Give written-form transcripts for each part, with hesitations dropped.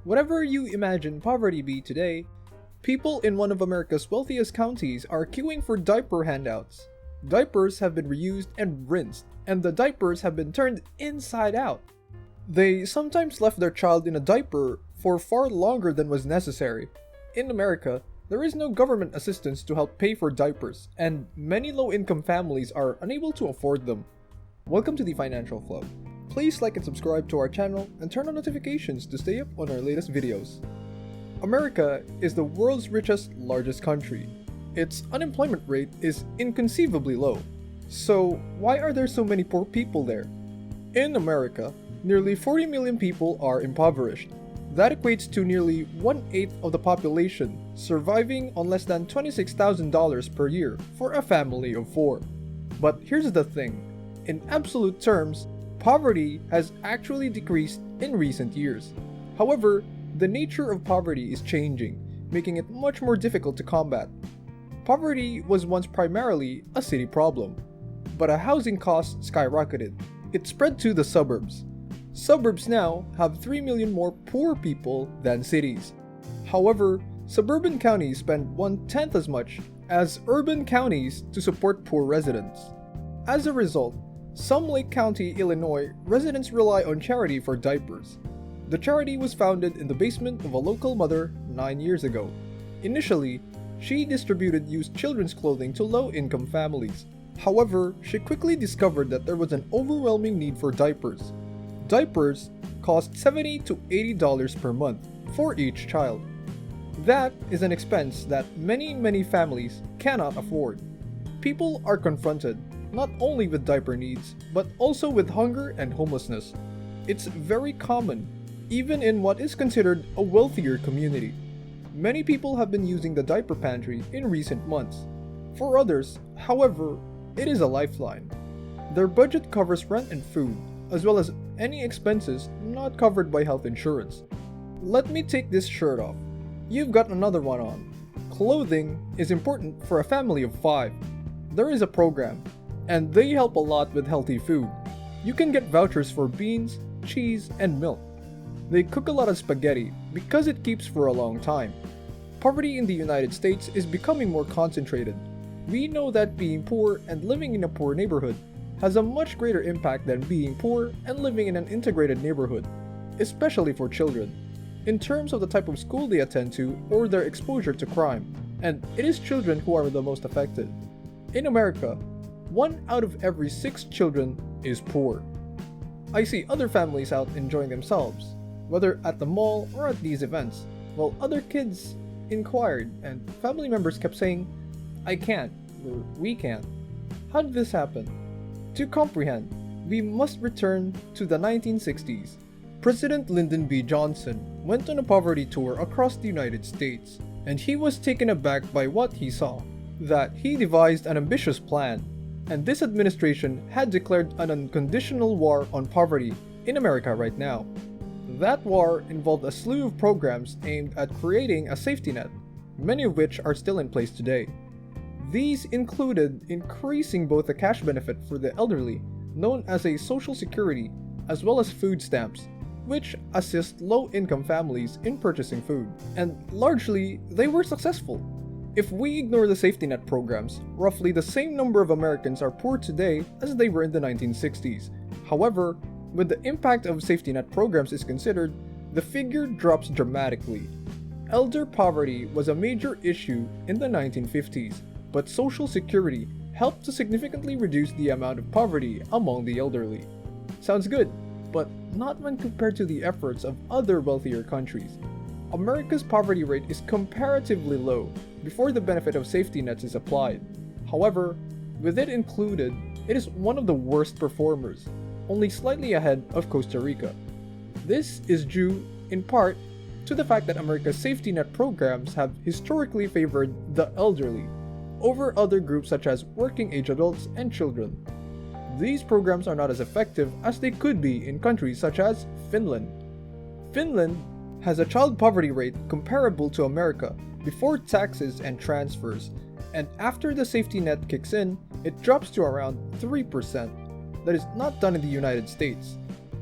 Whatever you imagine poverty be today, people in one of America's wealthiest counties are queuing for diaper handouts. Diapers have been reused and rinsed, and the diapers have been turned inside out. They sometimes left their child in a diaper for far longer than was necessary. In America, there is no government assistance to help pay for diapers, and many low-income families are unable to afford them. Welcome to the Financial Club. Please like and subscribe to our channel and turn on notifications to stay up on our latest videos. America is the world's largest country. Its unemployment rate is inconceivably low. So why are there so many poor people there? In America, nearly 40 million people are impoverished. That equates to nearly 1/8 of the population surviving on less than $26,000 per year for a family of 4. But here's the thing, in absolute terms, poverty has actually decreased in recent years. However, the nature of poverty is changing, making it much more difficult to combat. Poverty was once primarily a city problem, but as housing costs skyrocketed, it spread to the suburbs. Suburbs now have 3 million more poor people than cities. However, suburban counties spend 1/10 as much as urban counties to support poor residents. As a result, some Lake County, Illinois residents rely on charity for diapers. The charity was founded in the basement of a local mother 9 years ago. Initially, she distributed used children's clothing to low-income families. However, she quickly discovered that there was an overwhelming need for diapers. Diapers cost $70 to $80 per month for each child. That is an expense that many families cannot afford. People are confronted not only with diaper needs, but also with hunger and homelessness. It's very common, even in what is considered a wealthier community. Many people have been using the diaper pantry in recent months. For others, however, it is a lifeline. Their budget covers rent and food, as well as any expenses not covered by health insurance. Let me take this shirt off. You've got another one on. Clothing is important for a family of 5. There is a program, and they help a lot with healthy food. You can get vouchers for beans, cheese, and milk. They cook a lot of spaghetti because it keeps for a long time. Poverty in the United States is becoming more concentrated. We know that being poor and living in a poor neighborhood has a much greater impact than being poor and living in an integrated neighborhood, especially for children, in terms of the type of school they attend to or their exposure to crime, and it is children who are the most affected. In America, 1 out of every 6 children is poor. I see other families out enjoying themselves, whether at the mall or at these events, while other kids inquired and family members kept saying, "I can't," or "We can't." How did this happen? To comprehend, we must return to the 1960s. President Lyndon B. Johnson went on a poverty tour across the United States, and he was taken aback by what he saw. That he devised an ambitious plan, and this administration had declared an unconditional war on poverty in America right now. That war involved a slew of programs aimed at creating a safety net, many of which are still in place today. These included increasing both the cash benefit for the elderly, known as a Social Security, as well as food stamps, which assist low-income families in purchasing food. And largely, they were successful. If we ignore the safety net programs, roughly the same number of Americans are poor today as they were in the 1960s. However, when the impact of safety net programs is considered, the figure drops dramatically. Elder poverty was a major issue in the 1950s, but Social Security helped to significantly reduce the amount of poverty among the elderly. Sounds good, but not when compared to the efforts of other wealthier countries. America's poverty rate is comparatively low before the benefit of safety nets is applied. However, with it included, it is one of the worst performers, only slightly ahead of Costa Rica. This is due, in part, to the fact that America's safety net programs have historically favored the elderly over other groups such as working-age adults and children. These programs are not as effective as they could be in countries such as Finland. Finland has a child poverty rate comparable to America before taxes and transfers, and after the safety net kicks in, it drops to around 3%. That is not done in the United States.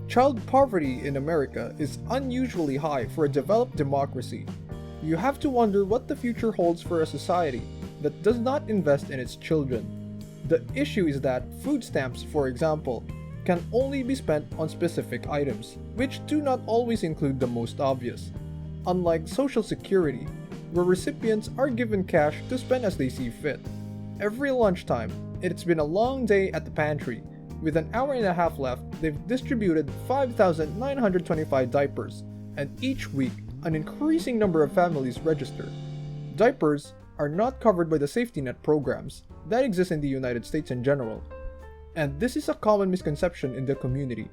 Child poverty in America is unusually high for a developed democracy. You have to wonder what the future holds for a society that does not invest in its children. The issue is that food stamps, for example, can only be spent on specific items, which do not always include the most obvious. Unlike Social Security, where recipients are given cash to spend as they see fit. Every lunchtime, it's been a long day at the pantry. With an hour and a half left, they've distributed 5,925 diapers, and each week, an increasing number of families register. Diapers are not covered by the safety net programs that exist in the United States in general, and this is a common misconception in the community.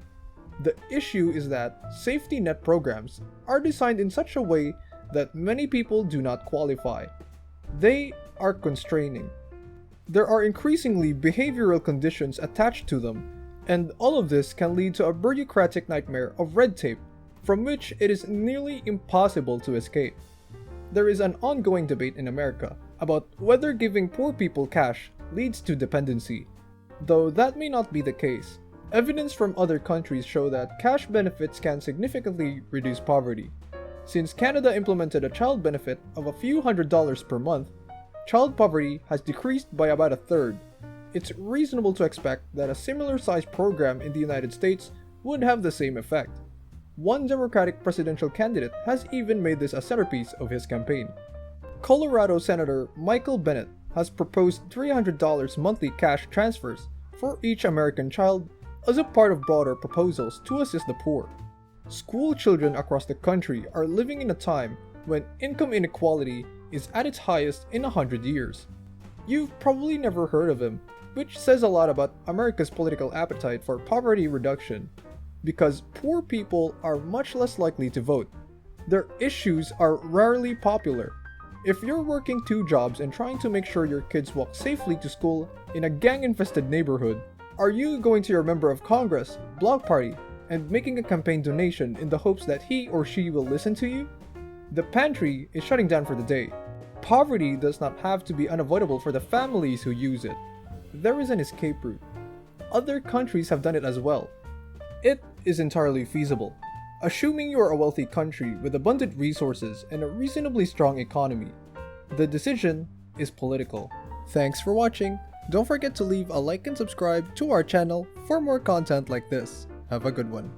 The issue is that safety net programs are designed in such a way that many people do not qualify. They are constraining. There are increasingly behavioral conditions attached to them, and all of this can lead to a bureaucratic nightmare of red tape from which it is nearly impossible to escape. There is an ongoing debate in America about whether giving poor people cash leads to dependency. Though that may not be the case, evidence from other countries show that cash benefits can significantly reduce poverty. Since Canada implemented a child benefit of a few $100s per month, child poverty has decreased by about a third. It's reasonable to expect that a similar sized program in the United States would have the same effect. One Democratic presidential candidate has even made this a centerpiece of his campaign. Colorado Senator Michael Bennet has proposed $300 monthly cash transfers for each American child as a part of broader proposals to assist the poor. School children across the country are living in a time when income inequality is at its highest in 100 years. You've probably never heard of him, which says a lot about America's political appetite for poverty reduction, because poor people are much less likely to vote. Their issues are rarely popular. If you're working 2 jobs and trying to make sure your kids walk safely to school in a gang-infested neighborhood, are you going to your member of Congress, block party, and making a campaign donation in the hopes that he or she will listen to you? The pantry is shutting down for the day. Poverty does not have to be unavoidable for the families who use it. There is an escape route. Other countries have done it as well. It is entirely feasible, assuming you are a wealthy country with abundant resources and a reasonably strong economy. The decision is political. Thanks for watching. Don't forget to leave a like and subscribe to our channel for more content like this. Have a good one.